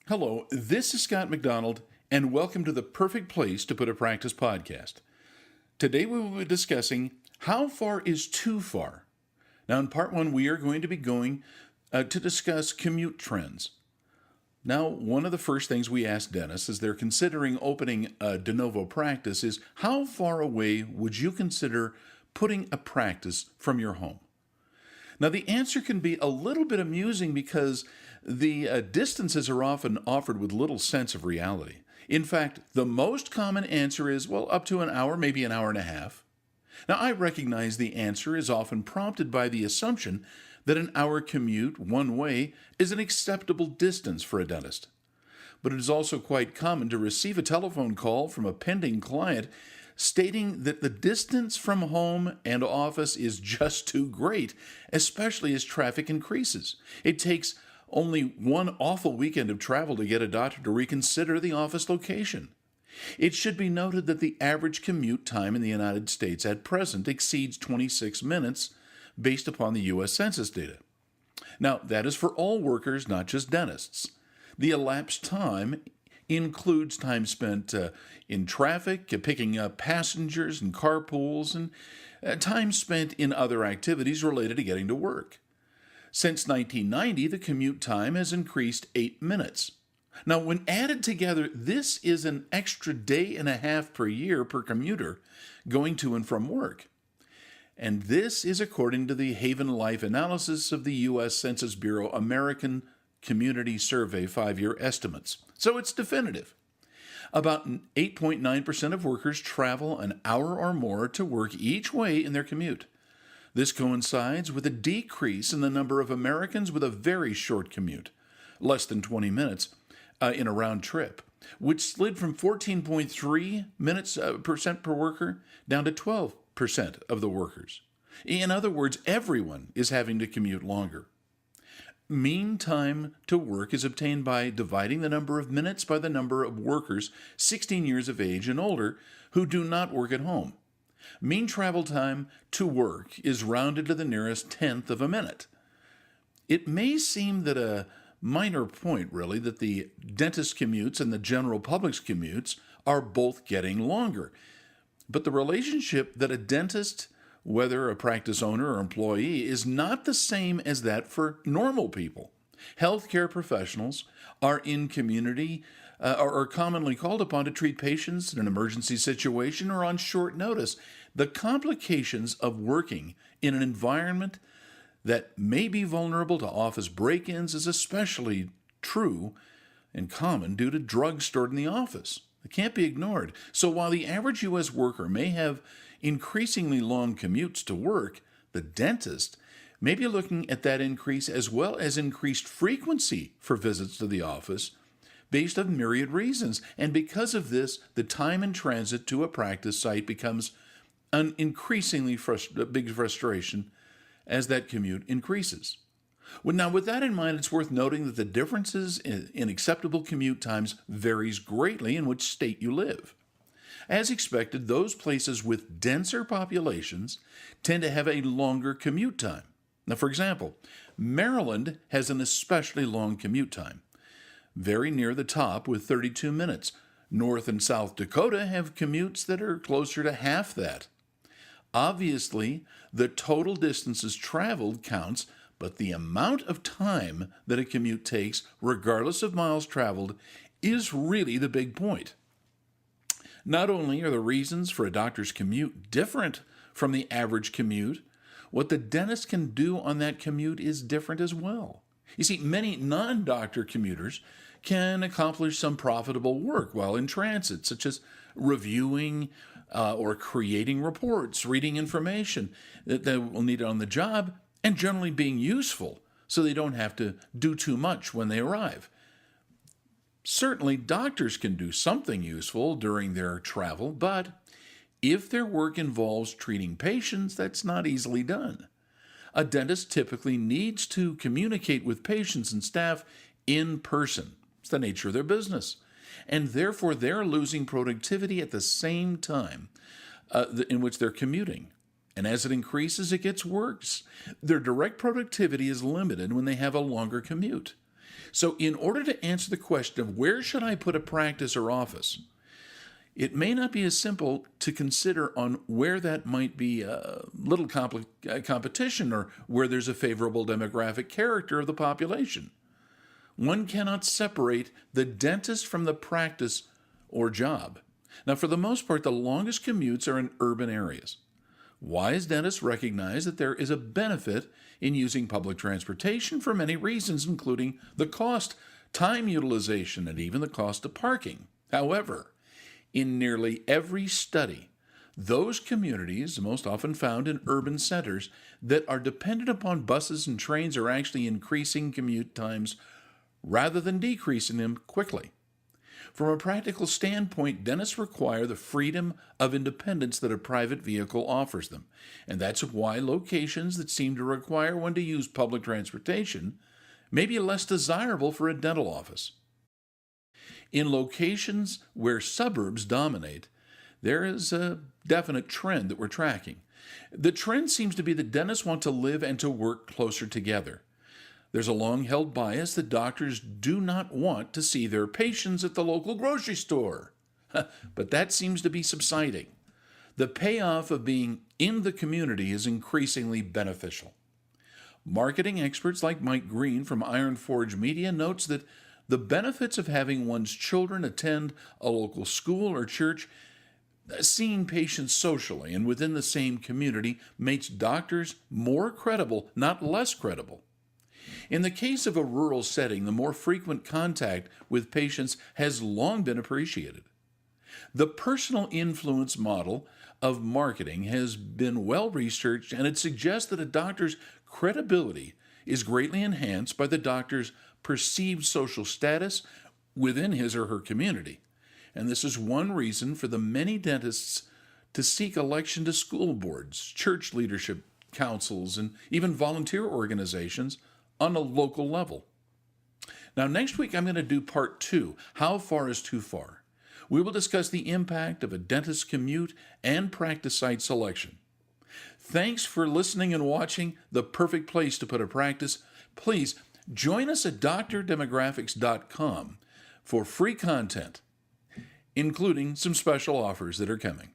Hello, this is Scott McDonald, and welcome to the perfect place to put a practice podcast. Today we will be discussing how far is too far. Now, in part one, we are going to be going to discuss commute trends. Now, one of the first things we ask dentists as they're considering opening a de novo practice is how far away would you consider putting a practice from your home? Now, the answer can be a little bit amusing because the distances are often offered with little sense of reality. In fact, the most common answer is, well, up to an hour, maybe an hour and a half. Now, I recognize the answer is often prompted by the assumption that an hour commute one way is an acceptable distance for a dentist. But it is also quite common to receive a telephone call from a pending client stating that the distance from home and office is just too great, especially as traffic increases. It takes only one awful weekend of travel to get a doctor to reconsider the office location. It should be noted that the average commute time in the United States at present exceeds 26 minutes based upon the U.S. Census data. Now, that is for all workers, not just dentists. The elapsed time includes time spent in traffic, picking up passengers and carpools, and time spent in other activities related to getting to work. Since 1990, the commute time has increased 8 minutes. Now, when added together, this is an extra day and a half per year per commuter going to and from work. And this is according to the Haven Life analysis of the U.S. Census Bureau American Community Survey 5-year estimates. So it's definitive. About 8.9% of workers travel an hour or more to work each way in their commute. This coincides with a decrease in the number of Americans with a very short commute, less than 20 minutes in a round trip, which slid from 14.3 minutes percent per worker down to 12% of the workers. In other words, everyone is having to commute longer. Mean time to work is obtained by dividing the number of minutes by the number of workers 16 years of age and older who do not work at home. Mean travel time to work is rounded to the nearest tenth of a minute. It may seem that a minor point, really, that the dentist commutes and the general public's commutes are both getting longer. But the relationship that a dentist, whether a practice owner or employee, is not the same as that for normal people. Healthcare professionals are in community are commonly called upon to treat patients in an emergency situation or on short notice. The complications of working in an environment that may be vulnerable to office break-ins is especially true and common due to drugs stored in the office. It can't be ignored. So while the average U.S. worker may have increasingly long commutes to work, the dentist may be looking at that increase as well as increased frequency for visits to the office based on myriad reasons. And because of this, the time in transit to a practice site becomes an increasingly big frustration as that commute increases. Now, with that in mind, it's worth noting that the differences in acceptable commute times varies greatly in which state you live. As expected, those places with denser populations tend to have a longer commute time. Now, for example, Maryland has an especially long commute time, very near the top with 32 minutes. North and South Dakota have commutes that are closer to half that. Obviously, the total distances traveled counts, but the amount of time that a commute takes, regardless of miles traveled, is really the big point. Not only are the reasons for a doctor's commute different from the average commute, what the dentist can do on that commute is different as well. You see, many non-doctor commuters can accomplish some profitable work while in transit, such as reviewing or creating reports, reading information that they will need on the job, and generally being useful so they don't have to do too much when they arrive. Certainly, doctors can do something useful during their travel, but if their work involves treating patients, that's not easily done. A dentist typically needs to communicate with patients and staff in person. It's the nature of their business. And therefore, they're losing productivity at the same time in which they're commuting. And as it increases, it gets worse. Their direct productivity is limited when they have a longer commute. So in order to answer the question of where should I put a practice or office, it may not be as simple to consider on where that might be a little competition or where there's a favorable demographic character of the population. One cannot separate the dentist from the practice or job. Now, for the most part, the longest commutes are in urban areas. Wise dentists recognize that there is a benefit in using public transportation for many reasons, including the cost, time utilization, and even the cost of parking. However, in nearly every study, those communities, most often found in urban centers, that are dependent upon buses and trains are actually increasing commute times rather than decreasing them quickly. From a practical standpoint, dentists require the freedom of independence that a private vehicle offers them, and that's why locations that seem to require one to use public transportation may be less desirable for a dental office. In locations where suburbs dominate, there is a definite trend that we're tracking. The trend seems to be that dentists want to live and to work closer together. There's a long-held bias that doctors do not want to see their patients at the local grocery store. But that seems to be subsiding. The payoff of being in the community is increasingly beneficial. Marketing experts like Mike Green from Iron Forge Media notes that the benefits of having one's children attend a local school or church, seeing patients socially and within the same community, makes doctors more credible, not less credible. In the case of a rural setting, the more frequent contact with patients has long been appreciated. The personal influence model of marketing has been well researched, and it suggests that a doctor's credibility is greatly enhanced by the doctor's perceived social status within his or her community. And this is one reason for the many dentists to seek election to school boards, church leadership councils, and even volunteer organizations on a local level. Now, next week I'm going to do part 2, How Far is Too Far? We will discuss the impact of a dentist's commute and practice site selection. Thanks for listening and watching The Perfect Place to Put a Practice. Please join us at drdemographics.com for free content, including some special offers that are coming.